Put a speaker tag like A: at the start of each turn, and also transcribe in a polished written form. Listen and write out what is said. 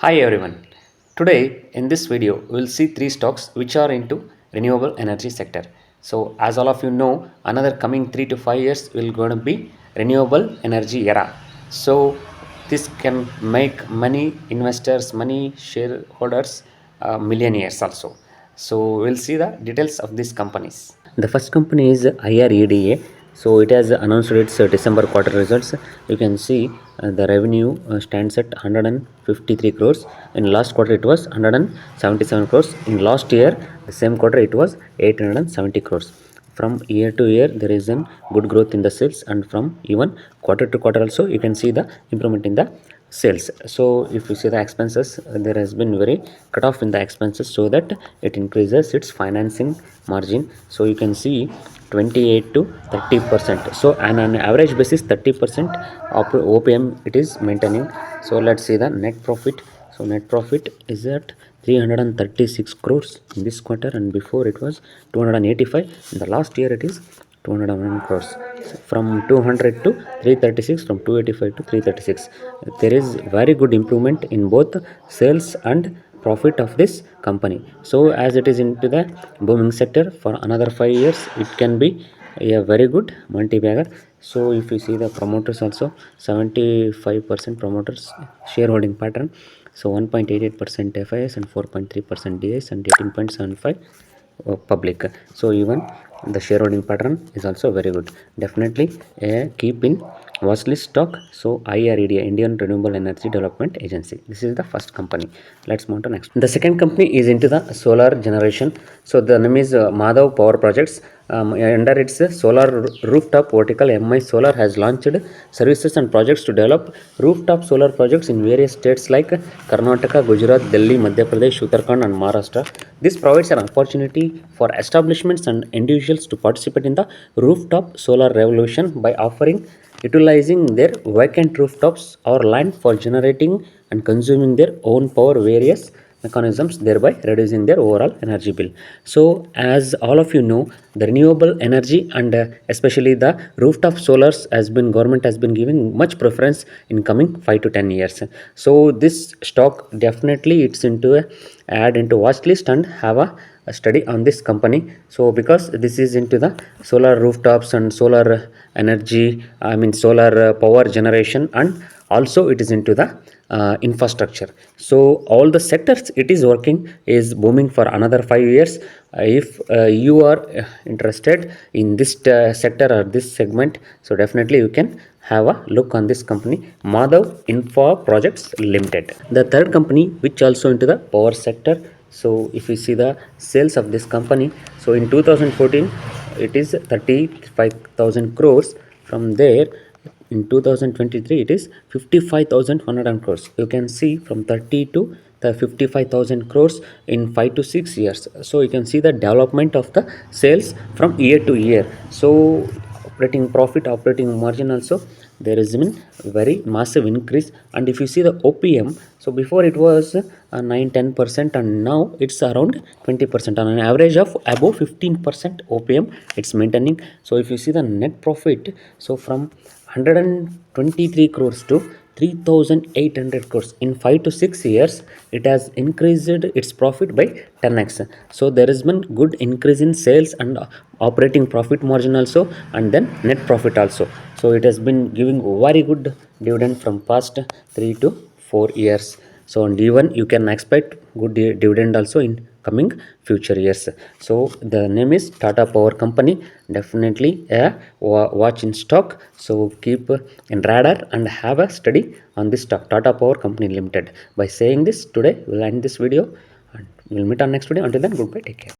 A: Hi everyone. Today in this video we will see three stocks which are into renewable energy sector. So as all of you know, another coming 3 to 5 years will going to be renewable energy era. So this can make many investors, many shareholders millionaires also. So we'll see the details of these companies. The first company is IREDA. So it has announced its December quarter results. You can see the revenue stands at 153 crores. In last quarter it was 177 crores. In last year the same quarter it was 870 crores. From year to year there is a good growth in the sales, and from even quarter to quarter also you can see the improvement in the sales. So if you see the expenses, there has been very cut off in the expenses so that it increases its financing margin. So you can see 28 to 30%. So on an average basis 30% OPM it is maintaining. So let's see the net profit. So net profit is at 336 crores in this quarter, and before it was 285. In the last year it is 201 crores. From 200 to 336, from 285 to 336. There is very good improvement in both sales and profit of this company. So as it is into the booming sector for another 5 years, it can be a very good multi-bagger. So if you see the promoters also, 75% promoters shareholding pattern. So 1.88% FIS and 4.3% DIS and 18.75 public. So even the shareholding pattern is also very good. Definitely keep in watch list stock. So IREDA, Indian Renewable Energy Development Agency, this is the first company. Let's move to next. The second company is into the solar generation. So the name is Madhav Power Projects. Under its solar rooftop vertical, MI Solar has launched services and projects to develop rooftop solar projects in various states like Karnataka, Gujarat, Delhi, Madhya Pradesh, Uttarakhand and Maharashtra. This provides an opportunity for establishments and individuals to participate in the rooftop solar revolution by offering utilizing their vacant rooftops or land for generating and consuming their own power various mechanisms, thereby reducing their overall energy bill. So as all of you know, the renewable energy and especially the rooftop solars has been, government has been giving much preference in coming 5 to 10 years. So this stock definitely it's into a add into watch list and have a study on this company. So because this is into the solar rooftops and solar energy, solar power generation, and also it is into the infrastructure. So all the sectors it is working is booming for another 5 years. If you are interested in this sector or this segment, so definitely you can have a look on this company, Madhav Infra Projects Limited. The third company which also into the power sector. So if you see the sales of this company, so in 2014 it is 35,000 crores. From there in 2023 it is 55,100 crores. You can see from 30 to the 55,000 crores in 5 to 6 years. So you can see the development of the sales from year to year. So operating profit, operating margin also there has been very massive increase. And if you see the OPM, so before it was 9-10% and now it's around 20%, on an average of above 15% OPM it's maintaining. So if you see the net profit, so from 123 crores to 3,800 crores in 5 to 6 years, it has increased its profit by 10x. So there has been good increase in sales and operating profit margin also, and then net profit also. So it has been giving very good dividend from past 3 to 4 years. So and even you can expect good dividend also in coming future years. So the name is Tata Power Company. Definitely a watch in stock. So keep in radar and have a study on this stock, Tata Power Company Limited. By saying this, today we'll end this video and we'll meet on next video. Until then, goodbye, take care.